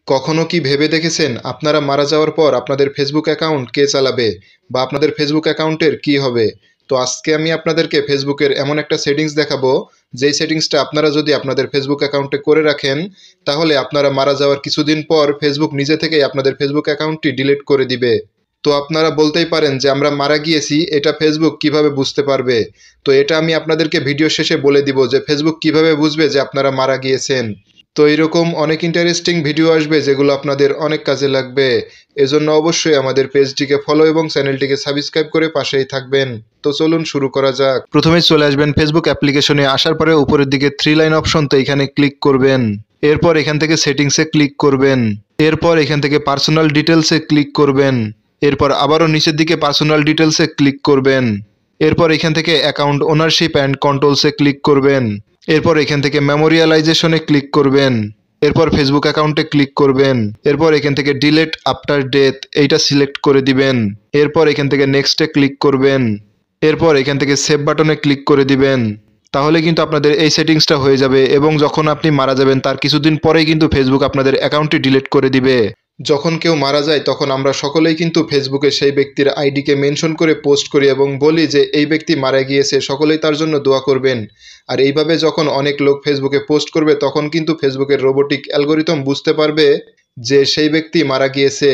কখনো কি ভেবে দেখেছেন আপনারা মারা যাওয়ার পর আপনাদের ফেসবুক অ্যাকাউন্ট কে চালাবে বা আপনাদের ফেসবুক অ্যাকাউন্টের কি হবে? তো আজকে আমি আপনাদেরকে ফেসবুকের এমন একটা সেটিংস দেখাবো, যেই সেটিংসটা আপনারা যদি আপনাদের ফেসবুক অ্যাকাউন্টে করে রাখেন, তাহলে আপনারা মারা যাওয়ার কিছুদিন পর ফেসবুক নিজে থেকেই আপনাদের ফেসবুক অ্যাকাউন্টটি ডিলিট করে দিবে। তো আপনারা বলতেই পারেন যে আমরা মারা গিয়েছি, এটা ফেসবুক কিভাবে বুঝতে পারবে? তো এটা আমি আপনাদেরকে ভিডিও শেষে বলে দিব যে ফেসবুক কিভাবে বুঝবে যে আপনারা মারা গিয়েছেন। তো এরকম অনেক ইন্টারেস্টিং ভিডিও আসবে যেগুলো আপনাদের অনেক কাজে লাগবে। এজন্য অবশ্যই আমাদের পেজটিকে ফলো এবং চ্যানেলটিকে সাবস্ক্রাইব করে পাশেই থাকবেন। তো চলুন শুরু করা যাক। প্রথমেই চলে আসবেন ফেসবুক অ্যাপ্লিকেশনে, আসার পরে উপরের দিকে 3 লাইন অপশন, তো এখানে ক্লিক করবেন। এরপর এখান থেকে সেটিংসে ক্লিক করবেন। এরপর এখান থেকে পার্সোনাল ডিটেলসে ক্লিক করবেন। এরপর আবারও নিচের দিকে পার্সোনাল ডিটেলসে ক্লিক করবেন। এরপর এখান থেকে অ্যাকাউন্ট ওনারশিপ অ্যান্ড কন্ট্রোলসে ক্লিক করবেন। এরপর এখান থেকে মেমোরিয়ালাইজেশনে ক্লিক করবেন। এরপর ফেসবুক অ্যাকাউন্টে ক্লিক করবেন। এরপর এখান থেকে ডিলেট আফটার ডেথ এইটা সিলেক্ট করে দিবেন। এরপর এখান থেকে নেক্সটে ক্লিক করবেন। এরপর এখান থেকে সেভ বাটনে ক্লিক করে দিবেন। তাহলে কিন্তু আপনাদের এই সেটিংসটা হয়ে যাবে এবং যখন আপনি মারা যাবেন তার কিছুদিন পরেই কিন্তু ফেসবুক আপনাদের অ্যাকাউন্টটি ডিলিট করে দিবে। যখন কেউ মারা যায় তখন আমরা সকলেই কিন্তু ফেসবুকে সেই ব্যক্তির আইডিকে মেনশন করে পোস্ট করি এবং বলি যে এই ব্যক্তি মারা গিয়েছে, সকলেই তার জন্য দোয়া করবেন। আর এইভাবে যখন অনেক লোক ফেসবুকে পোস্ট করবে তখন কিন্তু ফেসবুকের রোবোটিক অ্যালগোরিদম বুঝতে পারবে যে সেই ব্যক্তি মারা গিয়েছে,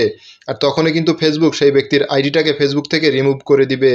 আর তখনই কিন্তু ফেসবুক সেই ব্যক্তির আইডিটাকে ফেসবুক থেকে রিমুভ করে দিবে।